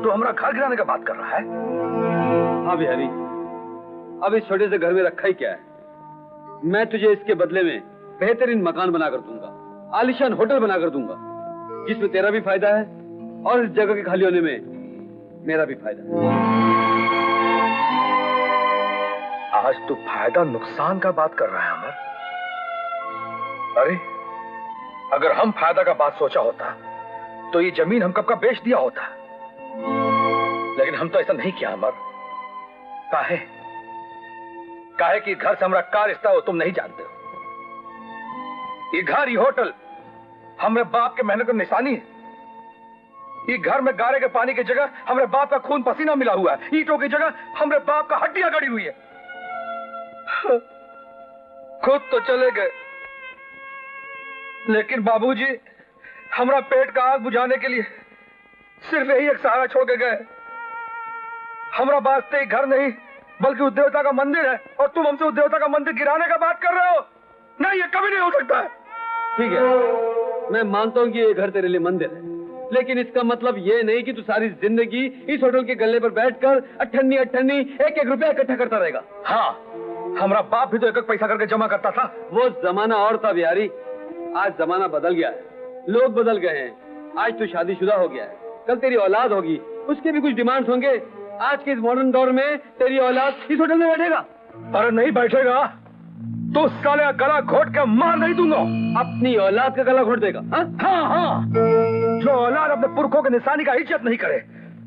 तू हमारा घर गिराने का बात कर रहा है? हाँ बिहारी, अब इस छोटे से घर में रखा ही क्या है? मैं तुझे इसके बदले में बेहतरीन मकान बनाकर दूंगा, आलीशान होटल बनाकर दूंगा, जिसमें तेरा भी फायदा है और इस जगह के खाली होने में मेरा भी फायदा है। आज तू फायदा नुकसान का बात कर रहा है अमर। अरे अगर हम फायदा का बात सोचा होता तो ये जमीन हम कब का बेच दिया होता, लेकिन हम तो ऐसा नहीं किया अमर। काहे? काहे कि घर से हमारा क्या रिश्ता हो तुम नहीं जानते हो। ये घर, ये होटल हमारे बाप के मेहनत की निशानी है। ये घर में गारे के पानी की जगह हमारे बाप का खून पसीना मिला हुआ है, ईंटों की जगह हमारे बाप का हड्डियां गड़ी हुई है। खुद तो चले गए, लेकिन बाबूजी हमारा पेट का आग बुझाने के लिए सिर्फ यही एक सहारा छोड़ के गए। हमारा वास्ते घर नहीं बल्कि उस देवता का मंदिर है, और तुम हमसे उस देवता का मंदिर गिराने का बात कर रहे हो। नहीं, ये कभी नहीं हो सकता है। ठीक है, मैं मानता हूँ कि ये घर तेरे लिए मंदिर है, लेकिन इसका मतलब ये नहीं कि तू सारी जिंदगी इस होटल के गल्ले पर बैठकर अट्ठन्नी अट्ठन्नी एक एक रुपया इकट्ठा करता रहेगा। हाँ, हमारा बाप भी तो एक एक पैसा करके जमा करता था। वो जमाना और था बिहारी, आज जमाना बदल गया है, लोग बदल गए हैं। आज तू शादीशुदा हो गया है, कल तेरी औलाद होगी, उसके भी कुछ डिमांड्स होंगे। आज के इस मॉडर्न दौर में तेरी औलाद इस होटल में बैठेगा? अरे नहीं बैठेगा तो साले का गला घोट के मार नहीं दूंगा। अपनी औलाद का गला घोट देगा? हाँ हाँ, जो औलाद अपने पुरखों के निशानी का इज्जत नहीं करे,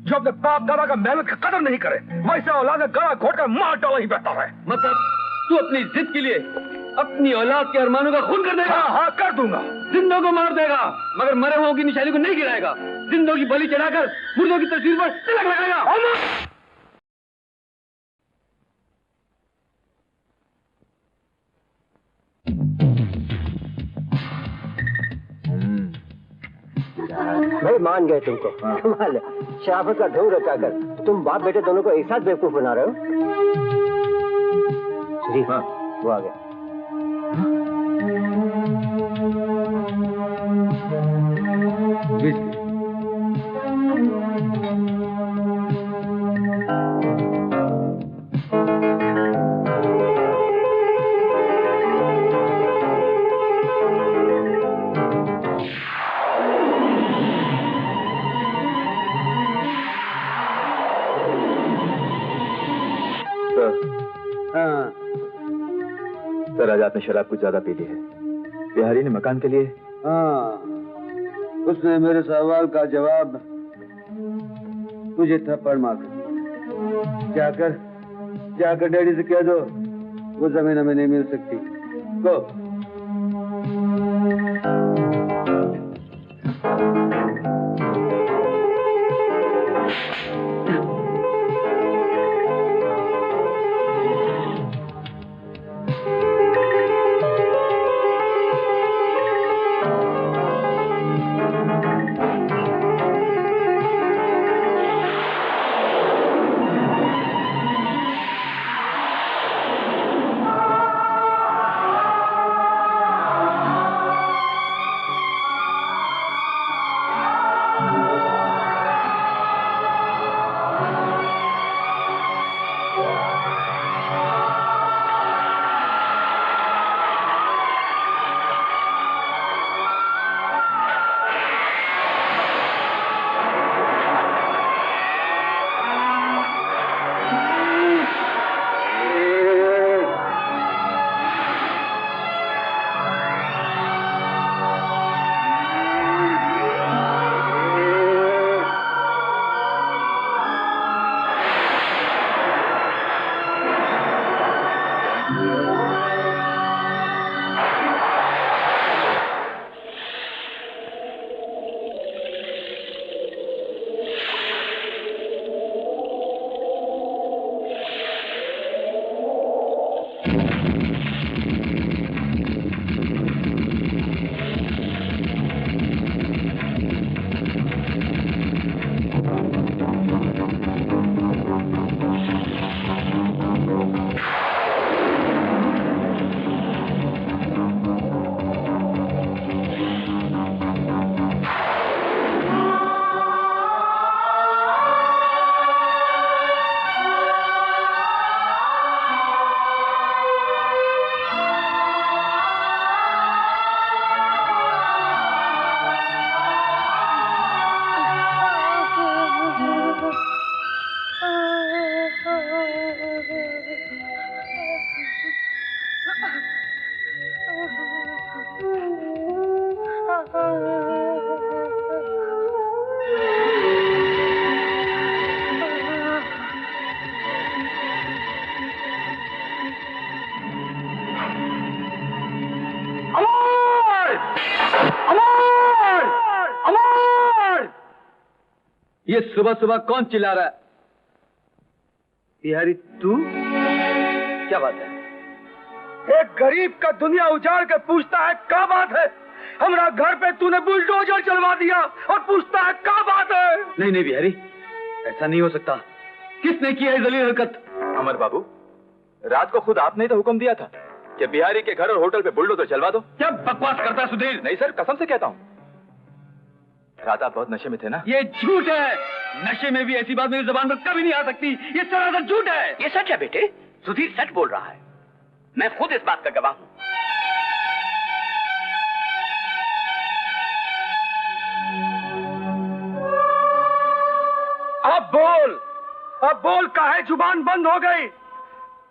जो अपने बाप दादा का मेहनत का कदर नहीं करे, वैसे औलाद का गला घोट कर मार डाला ही बेहतर है। मतलब तू अपनी जिद के लिए अपनी औलाद के अरमानों का खून कर देगा? हाँ हाँ कर दूंगा। जिंदों को मार देगा मगर मरे हुओं की निशानी को नहीं गिराएगा। जिंदों की बलि चढ़ाकर मुर्दों की तस्वीर पर तिलक लगाएगा। भाई मान गए तुमको। कमाल है, शराफत का ढोंग रचाकर तुम बाप बेटे दोनों को एक साथ बेवकूफ बना रहे हो। शरीफ, वो आ गया। सर, आज आपने शराब कुछ ज्यादा पी ली है। बिहारी ने मकान के लिए? हाँ, उसने मेरे सवाल का जवाब तुझे थप्पड़ मार दिया। जाकर डैडी से कह दो वो जमीन हमें नहीं मिल सकती। गो। ये सुबह सुबह कौन चिल्ला रहा है? बिहारी तू? क्या बात है? एक गरीब का दुनिया उजाड़ के पूछता है क्या बात है? हमारा घर पे तूने बुलडोजर चलवा दिया और पूछता है क्या बात है? नहीं नहीं बिहारी, ऐसा नहीं हो सकता। किसने किया है जलील हरकत? अमर बाबू, रात को खुद आपने तो हुक्म दिया था कि बिहारी के घर और होटल पे बुलडोजर चलवा दो। क्या बकवास करता है सुधीर? नहीं सर, कसम से कहता हूँ, रात आप बहुत नशे में थे ना। ये झूठ है। नशे में भी ऐसी बात मेरी जुबान पर कभी नहीं आ सकती। ये सरासर झूठ है। ये सच है बेटे, सुधीर सच बोल रहा है। मैं खुद इस बात का गवाह हूं। अब बोल काहे जुबान बंद हो गई?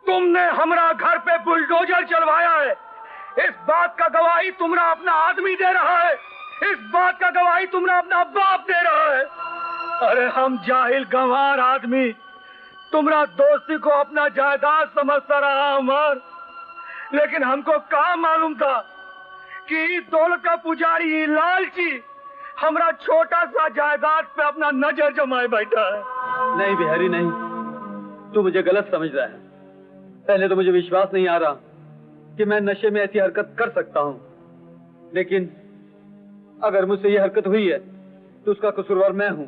तुमने हमारा घर पे बुलडोजर चलवाया है, इस बात का गवाही तुम्हारा अपना आदमी दे रहा है, इस बात का गवाही तुम्हारा अपना बाप दे रहा है। अरे हम जाहिल गंवार आदमी तुम्हारा दोस्ती को अपना जायदाद समझता रहा अमर, लेकिन हमको कहाँ मालूम था कि दौलत का पुजारी लालची हमारा छोटा सा जायदाद पे अपना नजर जमाए बैठा है। नहीं बिहारी नहीं, तू मुझे गलत समझ रहा है। पहले तो मुझे विश्वास नहीं आ रहा कि मैं नशे में ऐसी हरकत कर सकता हूँ, लेकिन अगर मुझसे ये हरकत हुई है तो उसका कसूरवार मैं हूँ।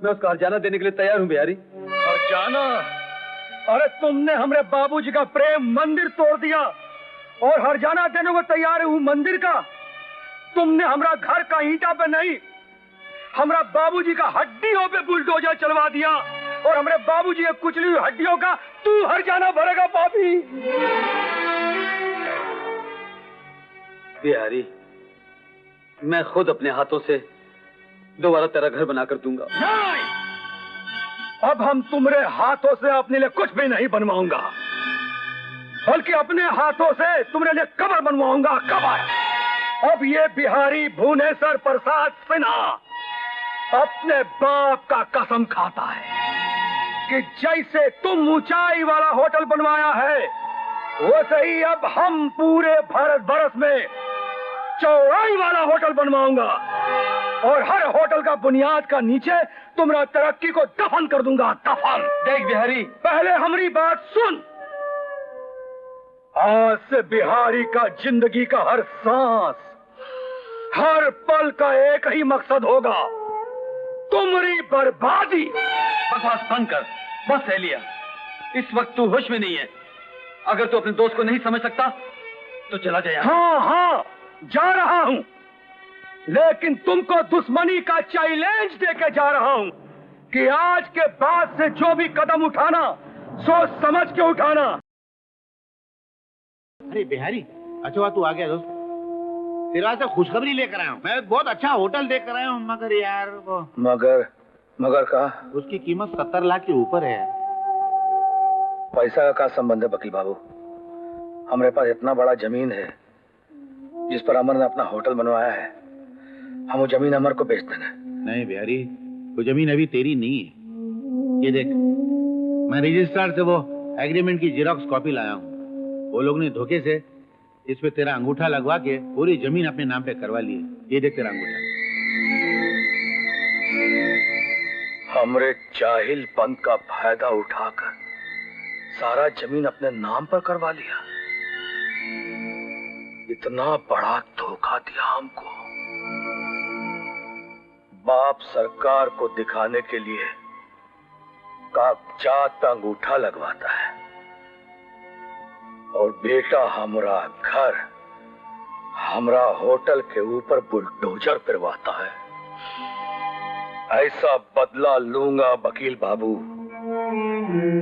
मैं उसका हर्जाना देने के लिए तैयार हूँ बिहारी। हर्जाना? अरे तुमने हमारे बाबूजी का प्रेम मंदिर तोड़ दिया और हर्जाना देने को तैयार हूँ मंदिर का? तुमने हमारा घर का ईंटा पे नहीं, हमारा बाबूजी का हड्डियों पे बुलडोजर चलवा दिया और हमारे बाबूजी की कुचली हुई हड्डियों का तू हर्जाना भरेगा पापी। बिहारी, मैं खुद अपने हाथों से दोबारा तेरा घर बनाकर दूंगा। नहीं, अब हम तुम्हारे हाथों से अपने लिए कुछ भी नहीं बनवाऊंगा, बल्कि अपने हाथों से तुम्हारे लिए कब्र बनवाऊंगा, कब्र। अब ये बिहारी भुवनेश्वर प्रसाद सिन्हा अपने बाप का कसम खाता है कि जैसे तुम ऊंचाई वाला होटल बनवाया है, वैसे ही अब हम पूरे भारत वर्ष में चौड़ाई वाला होटल बनवाऊंगा और हर होटल का बुनियाद का नीचे तुम्हारा तरक्की को दफन कर दूंगा, दफन। देख बिहारी, पहले हमारी बात सुन। आज से बिहारी का जिंदगी का हर सांस, हर पल का एक ही मकसद होगा, तुम्हारी बर्बादी। बकवास बंद कर, बस है लिया। इस वक्त तू होश में नहीं है। अगर तू अपने दोस्त को नहीं समझ सकता तो चला जाए। हाँ हाँ, जा रहा हूँ, लेकिन तुमको दुश्मनी का चैलेंज देके जा रहा हूँ कि आज के बाद से जो भी कदम उठाना सोच समझ के उठाना। अरे बिहारी, अच्छा तू आ गया दोस्त। तेरा से खुशखबरी लेकर आया हूँ। मैं बहुत अच्छा होटल देख कर आया हूँ, मगर यार वो मगर का उसकी कीमत 70 लाख के ऊपर है। पैसा का संबंध है वकील बाबू? हमारे पास इतना बड़ा जमीन है जिस पर अमर ने अपना होटल बनवाया है, हम वो जमीन अमर को बेच देंगे। नहीं बिहारी, वो जमीन अभी तेरी नहीं है। ये देख, मैं रजिस्ट्रार से वो एग्रीमेंट की जेरॉक्स कॉपी लाया हूँ। वो लोग ने धोखे से इस पे तेरा अंगूठा लगवा के पूरी जमीन अपने नाम पे करवा ली है। ये देख तेरा अंगूठा। हमरे जाहिलपन का फायदा उठाकर सारा जमीन अपने नाम पर करवा लिया। इतना बड़ा धोखा दिया हमको। बाप सरकार को दिखाने के लिए कागजात पे अंगूठा लगवाता है और बेटा हमरा घर, हमरा होटल के ऊपर बुलडोजर फिरवाता है। ऐसा बदला लूंगा वकील बाबू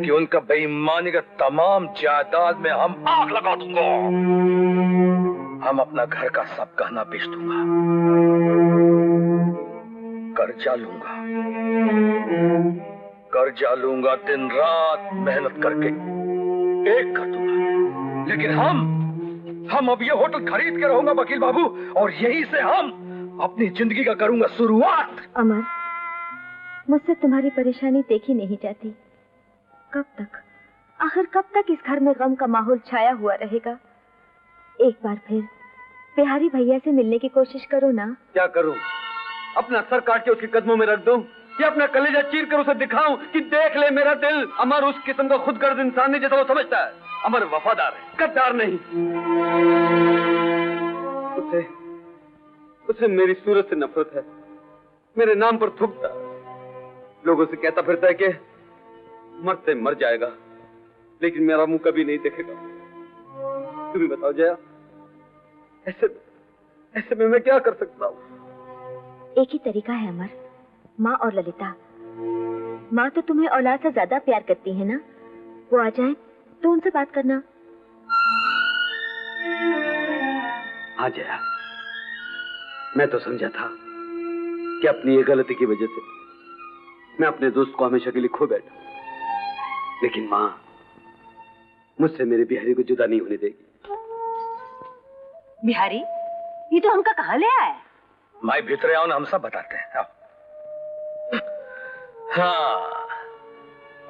कि उनका बेईमानी का तमाम जायदाद में हम आग लगा दूंगा। हम अपना घर का सब गहना बेच दूंगा, कर्जा लूंगा, दिन रात मेहनत करके एक कर दूंगा। लेकिन हम अब ये होटल खरीद के रहूंगा वकील बाबू, और यहीं से हम अपनी जिंदगी का करूंगा शुरुआत। अमर, मुझसे तुम्हारी परेशानी देखी नहीं जाती। कब तक, आखिर कब तक इस घर में गम का माहौल छाया हुआ रहेगा? एक बार फिर बिहारी भैया से मिलने की कोशिश करो ना। क्या करूं? अपना सर काट के उसके कदमों में रख दूं? कि अपना कलेजा चीर कर उसे दिखाऊं कि देख ले मेरा दिल। अमर उस किस्म का खुदगर्ज इंसान नहीं जैसा वो समझता है। अमर वफादार है, गद्दार नहीं। उसे मेरी सूरत से नफरत है, मेरे नाम पर थूकता, लोगों से कहता फिरता है कि मरते मर जाएगा, लेकिन मेरा मुंह कभी नहीं देखेगा। तुम बताओ जया, ऐसे में मैं क्या कर सकता हूँ? एक ही तरीका है अमर, माँ और ललिता। माँ तो तुम्हें औलाद से ज्यादा प्यार करती है ना, वो आ जाए तो उनसे बात करना। हाँ जया, मैं तो समझा था कि अपनी ये गलती की वजह से मैं अपने दोस्त को हमेशा के लिए खो बैठा, लेकिन माँ मुझसे मेरे बिहारी को जुदा नहीं होने देगी। बिहारी, ये तो हमका कहाँ ले आया? माई भीतर आओ ना, हम सब बताते हैं। आओ। हाँ,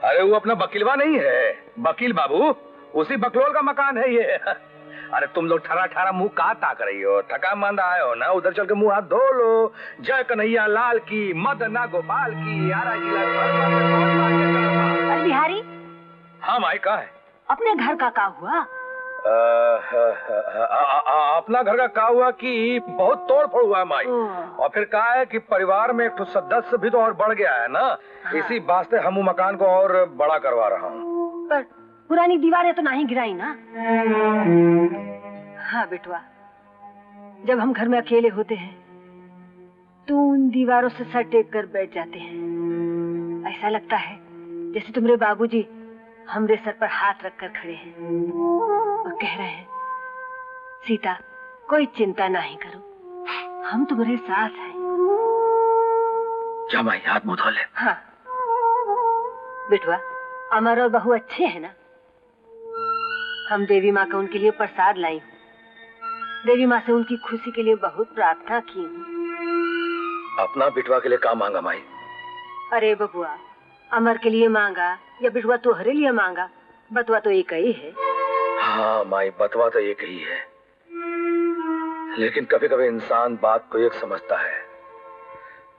अरे वो अपना वकीलवा नहीं है, वकील बाबू, उसी बकलोल का मकान है ये। अरे तुम लोग ठरा ठरा मुंह कहाँ ताक रही हो? थका मंद आए हो ना, उधर चल के मुंह हाथ धो लो। जय कन्हैया लाल की, मदना गोपाल की, आरा जिला। अरे बिहारी। हाँ माई, कहाँ है? अपने घर का हुआ? अपना घर का हुआ कि बहुत तोड़ फोड़ हुआ है माई। और फिर कहा है कि परिवार में एक तो सदस्य भी तो और बढ़ गया है ना। हाँ। इसी वास्ते हम मकान को और बड़ा करवा रहा हूँ। पर पुरानी दीवारें तो नहीं गिराई ना? हाँ बेटवा, जब हम घर में अकेले होते हैं तो उन दीवारों से सर टेक कर बैठ जाते हैं। ऐसा लगता है जैसे तुम्हारे बाबूजी हमरे सर पर हाथ रखकर खड़े हैं और कह रहे हैं, सीता कोई चिंता नहीं करो, हम तुम्हारे साथ हैं। जा माई, हाथ मुंह धो ले। हाँ बेटवा, अमर और बहू अच्छे हैं ना? हम देवी माँ का उनके लिए प्रसाद लाई हूँ। देवी माँ से उनकी खुशी के लिए बहुत प्रार्थना की हूँ। अपना बिटवा के लिए काम मांगा माई? अरे बबुआ, अमर के लिए मांगा या बिटवा तुम्हारे लिए मांगा, बतवा तो एक ही है। हाँ माई, बतवा तो एक ही है, लेकिन कभी कभी इंसान बात को एक समझता है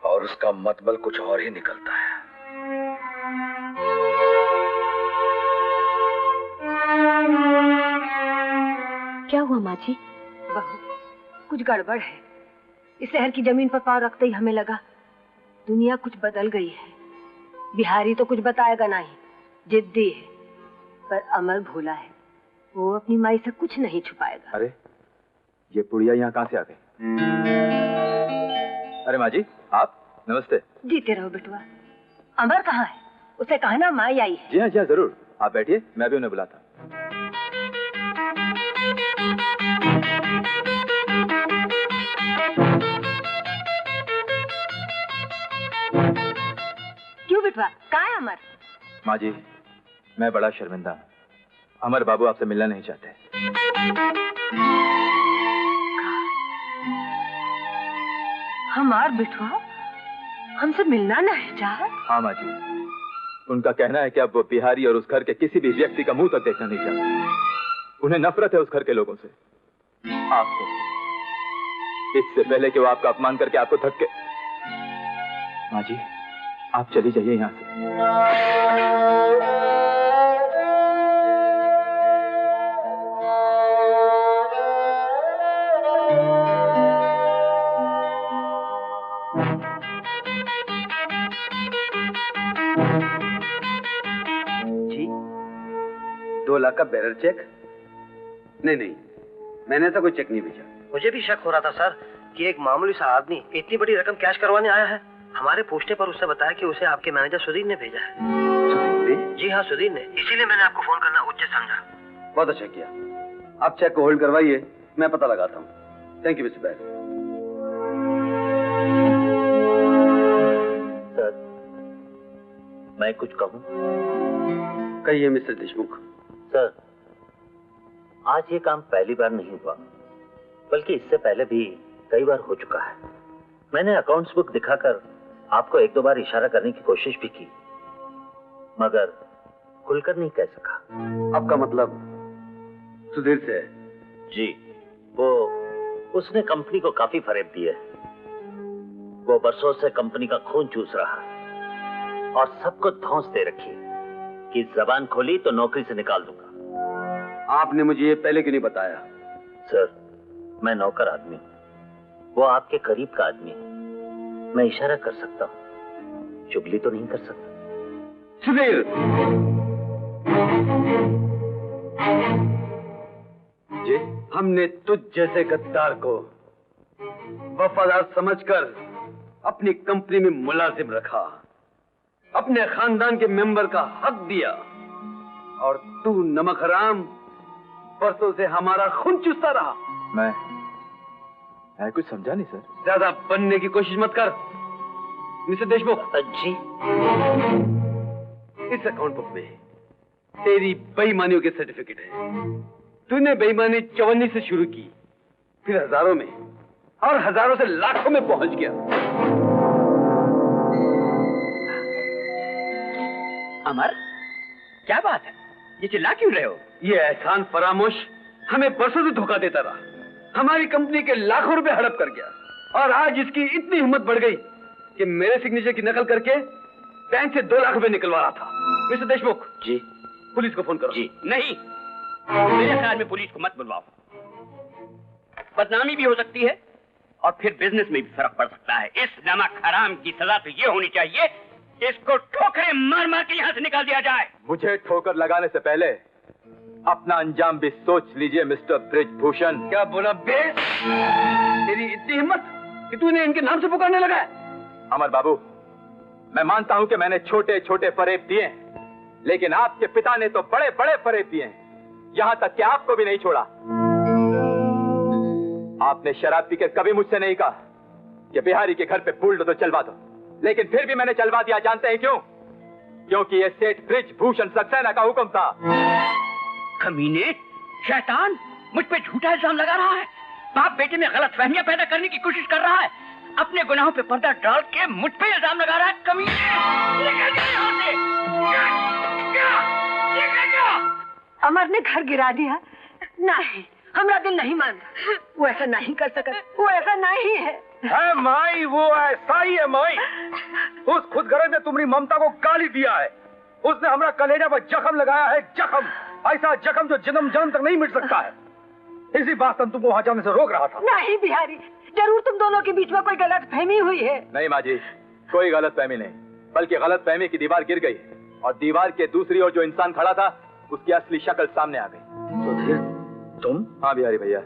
और उसका मतबल कुछ और ही निकलता है। क्या हुआ माँ जी? बहू, कुछ गड़बड़ है। इस शहर की जमीन पर पांव रखते ही हमें लगा दुनिया कुछ बदल गई है। बिहारी तो कुछ बताएगा नहीं, जिद्दी है, पर अमर भोला है, वो अपनी माई से कुछ नहीं छुपाएगा। अरे ये पुड़िया यहाँ कहाँ से आ गई? अरे माँ जी, आप? नमस्ते। जीते रहो बेटवा। अमर कहाँ है? उसे कहना माई आई है। जी हाँ जरूर, आप बैठिए, मैं भी उन्हें बुलाता। क्यों बेटवा, कहाँ है अमर? माँ जी, मैं बड़ा शर्मिंदा हूँ। अमर बाबू आपसे मिलना नहीं चाहते। हमार बेटवा हमसे मिलना नहीं चाहता? हाँ माँ जी, उनका कहना है कि अब वो बिहारी और उस घर के किसी भी व्यक्ति का मुंह तक देखना नहीं चाहते। उन्हें नफरत है उस घर के लोगों से, आपसे। इससे पहले कि वो आपका अपमान करके आपको धक्के। माँ जी, आप चली जाइए यहाँ से। जी, 2 लाख का बैरर चेक? नहीं, मैंने ऐसा कोई चेक नहीं भेजा। मुझे भी शक हो रहा था सर कि एक मामूली सा आदमी इतनी बड़ी रकम कैश करवाने आया है। हमारे पूछने पर उसने बताया कि उसे आपके मैनेजर सुधीर ने भेजा है। सुधीर? जी हाँ, सुधीर ने। इसीलिए मैंने आपको फोन करना उचित समझा। बहुत अच्छा किया। आप चेक को होल्ड करवाइए, मैं पता लगाता हूँ। थैंक यू मिस्टर बैर। सर, मैं कुछ कहूँ? कहिए मिस्टर देशमुख। सर, आज ये काम पहली बार नहीं हुआ, बल्कि इससे पहले भी कई बार हो चुका है। मैंने अकाउंट्स बुक दिखाकर आपको 1-2 बार इशारा करने की कोशिश भी की, मगर खुलकर नहीं कह सका। आपका मतलब सुधीर से है? जी, उसने कंपनी को काफी फरेब दी है। वो बरसों से कंपनी का खून चूस रहा है। और सबको धौंस दे रखी है कि जबान खोली तो नौकरी से निकाल दूंगा। आपने मुझे ये पहले क्यों नहीं बताया? सर, मैं नौकर आदमी हूं, वो आपके करीब का आदमी है। मैं इशारा कर सकता हूं, चुगली तो नहीं कर सकता। सुधीर, जी? हमने तुझ जैसे गद्दार को वफादार समझकर अपनी कंपनी में मुलाजिम रखा, अपने खानदान के मेंबर का हक दिया, और तू नमक हराम परसों से हमारा खून चूसता रहा। मैं कुछ समझा नहीं सर। ज्यादा बनने की कोशिश मत कर मिस्टर देशमुख। जी? इस अकाउंट बुक में तेरी बेईमानियों के सर्टिफिकेट है। तूने बेईमानी 54 से शुरू की, फिर हजारों में, और हजारों से लाखों में पहुंच गया। अमर, क्या बात है? ये चिल्ला क्यों रहे हो? ये एहसान फरामोश हमें बरसों से धोखा देता रहा, हमारी कंपनी के लाखों रुपए हड़प कर गया, और आज इसकी इतनी हिम्मत बढ़ गई कि मेरे सिग्नेचर की नकल करके बैंक से 2 लाख रुपए निकलवा रहा था। मिस्टर देशमुख जी? पुलिस को फोन करो। जी। नहीं, मेरे ख्याल में पुलिस को मत बुलवाओ। बदनामी भी हो सकती है और फिर बिजनेस में भी फर्क पड़ सकता है। इस नमक हराम की सजा तो ये होनी चाहिए, इसको ठोकरें मार मार के यहाँ से निकाल दिया जाए। मुझे ठोकर लगाने से पहले अपना अंजाम भी सोच लीजिए मिस्टर ब्रिजभूषण। क्या बोला बेस? तेरी इतनी हिम्मत कि तूने इनके नाम से पुकारने लगा है? अमर बाबू, मैं मानता हूं कि मैंने छोटे छोटे फरेब दिए, लेकिन आपके पिता ने तो बड़े बड़े फरेब दिए हैं, यहां तक कि आपको भी नहीं छोड़ा। आपने शराब पीकर कभी मुझसे नहीं कहा कि बिहारी के घर पे बुलडोजर चलवा दो, लेकिन फिर भी मैंने चलवा दिया। जानते हैं क्यों? क्योंकि ये सेठ ब्रिजभूषण सक्सेना का हुक्म था। कमीने, शैतान, मुझ पे झूठा इल्जाम लगा रहा है। बाप बेटे में गलतफहमियां पैदा करने की कोशिश कर रहा है, अपने गुनाहों पे पर्दा डाल के मुझ पे इल्जाम लगा रहा है। कमीने, निकल जा यहाँ से। अमर ने घर गिरा दिया? नहीं, हमारा दिल नहीं मानता। वो ऐसा नहीं कर सकता, वो ऐसा नहीं है। माई, वो ऐसा ही है माई। उस खुदगर्ज ने तुम्हारी ममता को गाली दिया है। उसने हमारा कलेजा पर जख्म लगाया है, जख्म, ऐसा जख्म जो जन्म जन्म तक नहीं मिट सकता है। इसी बात तुमको वहां जाने से रोक रहा था। नहीं बिहारी, जरूर तुम दोनों के बीच में कोई गलतफहमी हुई है। नहीं माँ जी, कोई गलतफहमी नहीं, बल्कि गलतफहमी की दीवार गिर गई और दीवार के दूसरी ओर जो इंसान खड़ा था उसकी असली शक्ल सामने आ गई। सुधीर, तुम? हाँ बिहारी भैया,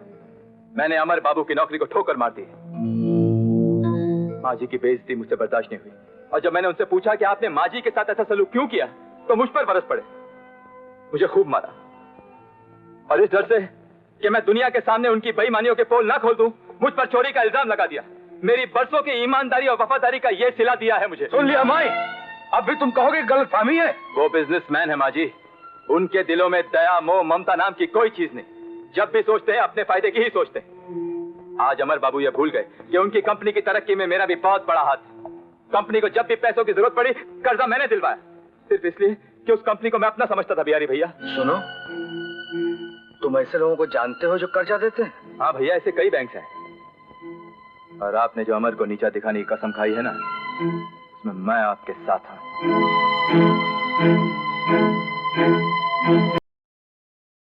मैंने अमर बाबू की नौकरी को ठोकर मार दी। माँ जी की बेइज्जती मुझसे बर्दाश्त नहीं हुई, और जब मैंने उनसे पूछा कि आपने माँ जी के साथ ऐसा सलूक क्यों किया, तो मुझ पर बरस पड़े, मुझे खूब मारा। और इस डर से कि मैं दुनिया के सामने उनकी बेईमानियों के पोल ना खोल दूं, मुझ पर चोरी का इल्जाम लगा दिया। मेरी बरसों की ईमानदारी और वफादारी का ये सिला दिया है मुझे। सुन लिया माई, अब भी तुम कहोगे गलतफहमी है? वो बिजनेसमैन है माँ जी, उनके दिलों में दया, मोह, ममता नाम की कोई चीज नहीं। जब भी सोचते हैं अपने फायदे की ही सोचते हैं। आज अमर बाबू ये भूल गए कि उनकी कंपनी की तरक्की में मेरा भी बहुत बड़ा हाथ है। कंपनी को जब भी पैसों की जरूरत पड़ी, कर्जा मैंने दिलवाया, सिर्फ इसलिए कि उस कंपनी को मैं अपना समझता था। बिहारी भैया सुनो, तुम ऐसे लोगों को जानते हो जो कर्जा देते हैं? हाँ भैया, ऐसे कई बैंक हैं, और आपने जो अमर को नीचा दिखाने की कसम खाई है ना, उसमें मैं आपके साथ हूँ।